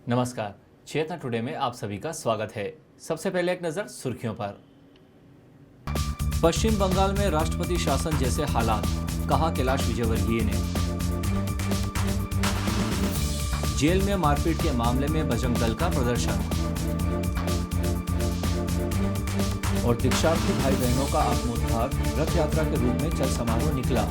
नमस्कार। चेतना टुडे में आप सभी का स्वागत है। सबसे पहले एक नजर सुर्खियों पर। पश्चिम बंगाल में राष्ट्रपति शासन जैसे हालात, कहा कैलाश विजयवर्गीय ने। जेल में मारपीट के मामले में बजरंग दल का प्रदर्शन। और दीक्षार्थी भाई बहनों का आत्मोद्धार रथ यात्रा के रूप में चल समारोह निकला।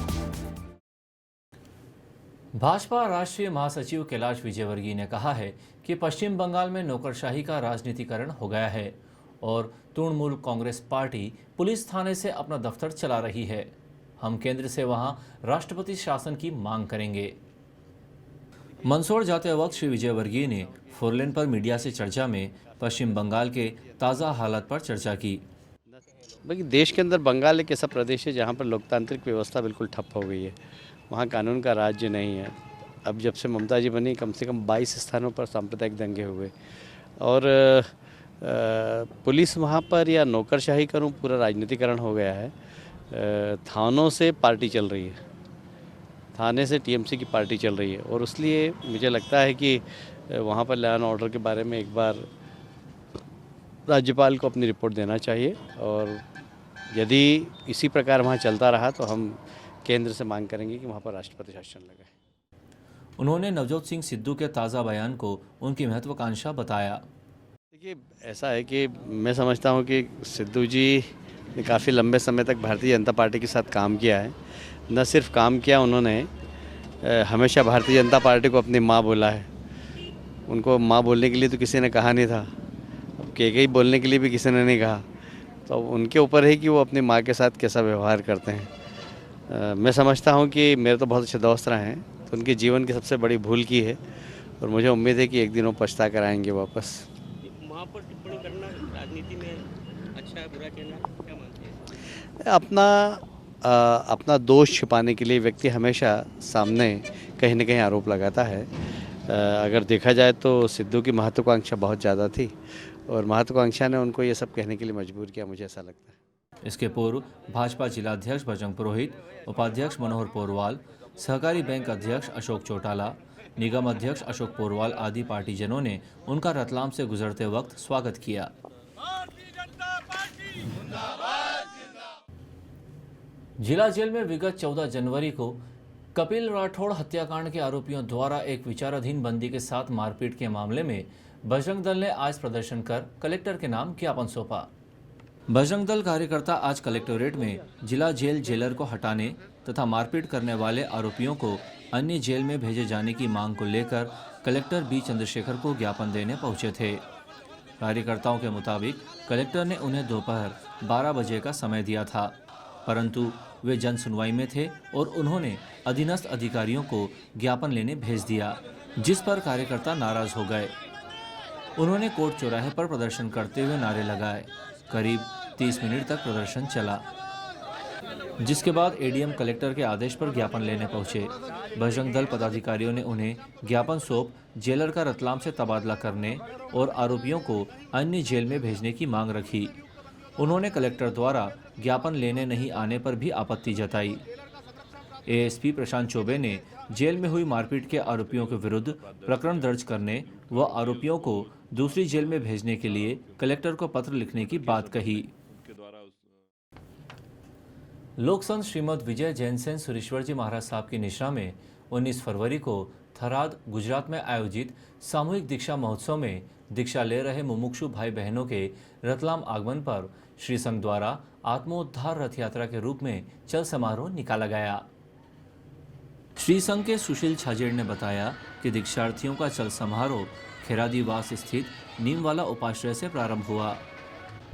भाजपा राष्ट्रीय महासचिव कैलाश विजयवर्गीय ने कहा है कि पश्चिम बंगाल में नौकरशाही का राजनीतिकरण हो गया है और तृणमूल कांग्रेस पार्टी पुलिस थाने से अपना दफ्तर चला रही है। हम केंद्र से वहां राष्ट्रपति शासन की मांग करेंगे। मंदसौर जाते वक्त श्री विजयवर्गीय ने फोरलेन पर मीडिया से चर्चा में पश्चिम बंगाल के ताज़ा हालात पर चर्चा की। बाकी देश के अंदर बंगाल एक ऐसा प्रदेश है जहाँ पर लोकतांत्रिक व्यवस्था बिल्कुल ठप हो गई है। वहाँ कानून का राज्य नहीं है। अब जब से ममता जी बनी कम से कम 22 स्थानों पर सांप्रदायिक दंगे हुए और पुलिस वहाँ पर या नौकरशाही करूँ पूरा राजनीतिकरण हो गया है। थानों से पार्टी चल रही है, थाने से टीएमसी की पार्टी चल रही है और इसलिए मुझे लगता है कि वहाँ पर लॉ एंड ऑर्डर के बारे में एक बार राज्यपाल को अपनी रिपोर्ट देना चाहिए और यदि इसी प्रकार वहाँ चलता रहा तो हम केंद्र से मांग करेंगे कि वहाँ पर राष्ट्रपति शासन लगे। उन्होंने नवजोत सिंह सिद्धू के ताज़ा बयान को उनकी महत्वाकांक्षा बताया। देखिए, ऐसा है कि मैं समझता हूँ कि सिद्धू जी ने काफ़ी लंबे समय तक भारतीय जनता पार्टी के साथ काम किया है। न सिर्फ काम किया, उन्होंने हमेशा भारतीय जनता पार्टी को अपनी माँ बोला है। उनको माँ बोलने के लिए तो किसी ने कहा नहीं था, अब के बोलने के लिए भी किसी ने नहीं कहा, तो उनके ऊपर है कि वो अपनी माँ के साथ कैसा व्यवहार करते हैं। मैं समझता हूँ कि मेरे तो बहुत अच्छे दोस्त रहे हैं, तो उनके जीवन की सबसे बड़ी भूल की है और मुझे उम्मीद है कि एक दिन वो पछता कर आएंगे वापस। वहाँ पर टिप्पणी करना राजनीति में अच्छा है बुरा कहना, क्या मानते हैं? अपना दोष छिपाने के लिए व्यक्ति हमेशा सामने कहीं न कहीं आरोप लगाता है। अगर देखा जाए तो सिद्धू की महत्वाकांक्षा बहुत ज़्यादा थी और महत्वाकांक्षा ने उनको ये सब कहने के लिए मजबूर किया, मुझे ऐसा लगता है। इसके पूर्व भाजपा जिलाध्यक्ष बजरंग पुरोहित, उपाध्यक्ष मनोहर पोरवाल, सहकारी बैंक अध्यक्ष अशोक चौटाला, निगम अध्यक्ष अशोक पोरवाल आदि पार्टीजनों ने उनका रतलाम से गुजरते वक्त स्वागत किया। जिला जेल में विगत 14 जनवरी को कपिल राठौड़ हत्याकांड के आरोपियों द्वारा एक विचाराधीन बंदी के साथ मारपीट के मामले में बजरंग दल ने आज प्रदर्शन कर कलेक्टर के नाम ज्ञापन सौंपा। बजरंग दल कार्यकर्ता आज कलेक्टोरेट में जिला जेल जेलर को हटाने तथा मारपीट करने वाले आरोपियों को अन्य जेल में भेजे जाने की मांग को लेकर कलेक्टर बी चंद्रशेखर को ज्ञापन देने पहुंचे थे। कार्यकर्ताओं के मुताबिक कलेक्टर ने उन्हें दोपहर 12 बजे का समय दिया था, परंतु वे जन सुनवाई में थे और उन्होंने अधीनस्थ अधिकारियों को ज्ञापन लेने भेज दिया, जिस पर कार्यकर्ता नाराज हो गए। उन्होंने कोर्ट चौराहे पर प्रदर्शन करते हुए नारे लगाए। करीब 30 मिनट तक प्रदर्शन चला, जिसके बाद एडीएम कलेक्टर के आदेश पर ज्ञापन लेने पहुंचे। बजरंग दल पदाधिकारियों ने उन्हें ज्ञापन सौंप जेलर का रतलाम से तबादला करने और आरोपियों को अन्य जेल में भेजने की मांग रखी। उन्होंने कलेक्टर द्वारा ज्ञापन लेने नहीं आने पर भी आपत्ति जताई। एएसपी प्रशांत चौबे ने जेल में हुई मारपीट के आरोपियों के विरुद्ध प्रकरण दर्ज करने व आरोपियों को दूसरी जेल में भेजने के लिए कलेक्टर को पत्र लिखने की बात कही। लोकसंत श्रीमद विजय जैन सेन सुरेश्वर जी महाराज साहब की निशा में 19 फरवरी को थराद गुजरात में आयोजित सामूहिक दीक्षा महोत्सव में दीक्षा ले रहे मुमुक्षु भाई बहनों के रतलाम आगमन पर श्री संघ द्वारा आत्मोद्धार रथ यात्रा के रूप में चल समारोह निकाला गया। श्री संघ के सुशील छाजेड़ ने बताया कि दीक्षार्थियों का चल समारोह खेरादीवास स्थित नीमवाला उपाश्रय से प्रारंभ हुआ।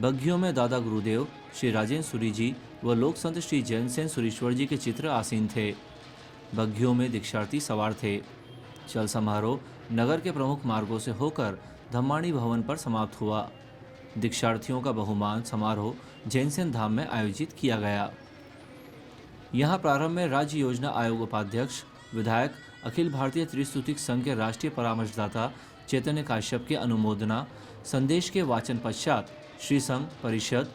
बग्घियों में दादा गुरुदेव श्री राजेंद्र सूरी जी व लोक संत श्री जैन सेन सुरेश्वर जी के चित्र आसीन थे। बग्घियों में दीक्षार्थी सवार थे। चल समारोह नगर के प्रमुख मार्गों से होकर धम्माणी भवन पर समाप्त हुआ। दीक्षार्थियों का बहुमान समारोह जैनसेन धाम में आयोजित किया गया। यहां प्रारंभ में राज्य योजना आयोग उपाध्यक्ष विधायक अखिल भारतीय त्रिस्तुतिक संघ के राष्ट्रीय परामर्शदाता चैतन्य काश्यप के अनुमोदना संदेश के वाचन पश्चात श्री संघ परिषद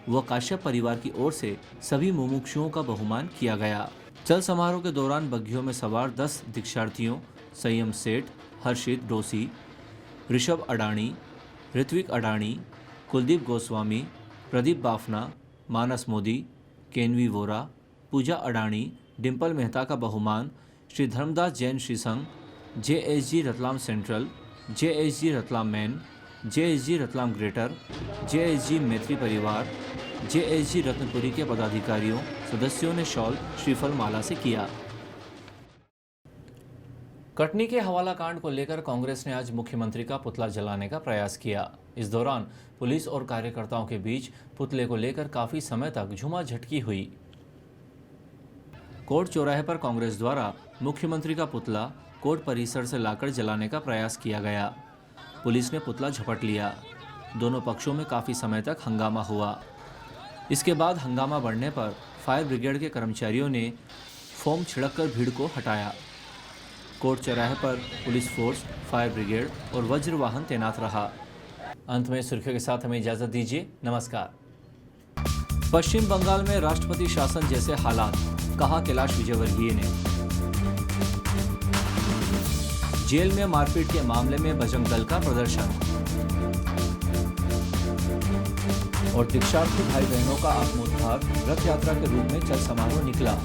व काश्यप परिवार की ओर से सभी मुमुक्षुओं का बहुमान किया गया। चल समारोह के दौरान बग्घियों में सवार 10 दीक्षार्थियों संयम सेठ, हर्षित डोसी, ऋषभ अडाणी, ऋत्विक अडाणी, कुलदीप गोस्वामी, प्रदीप बाफना, मानस मोदी, केनवी वोरा, पूजा अडाणी, डिम्पल मेहता का बहुमान, Shri Dharmdas Jain Shrisangh, JSG Ratlam central, JSG Ratlam main, JSG Ratlam greater, JSG Maitri Parivar, JSG Ratnapuri के पदाधिकारियों सदस्यों ने शॉल श्रीफल माला से किया। कटनी के हवाला कांड को लेकर कांग्रेस ने आज मुख्यमंत्री का पुतला जलाने का प्रयास किया। इस दौरान पुलिस और कार्यकर्ताओं के बीच पुतले को लेकर काफी समय तक झूमाझटकी हुई। कोर्ट चौराहे पर कांग्रेस द्वारा मुख्यमंत्री का पुतला कोर्ट परिसर से लाकर जलाने का प्रयास किया गया। पुलिस ने पुतला झपट लिया। दोनों पक्षों में काफी समय तक हंगामा हुआ। इसके बाद हंगामा बढ़ने पर फायर ब्रिगेड के कर्मचारियों ने फोम छिड़ककर भीड़ को हटाया। कोर्ट चौराहे पर पुलिस फोर्स, फायर ब्रिगेड और वज्र वाहन तैनात रहा। अंत में सुर्खियों के साथ हमें इजाजत दीजिए। नमस्कार। पश्चिम बंगाल में राष्ट्रपति शासन जैसे हालात, कहा कैलाश विजयवर्गीय ने। जेल में मारपीट के मामले में बजरंग दल का प्रदर्शन और दीक्षार्थी भाई बहनों का आत्मोद्धार रथ यात्रा के रूप में चल समारोह निकला।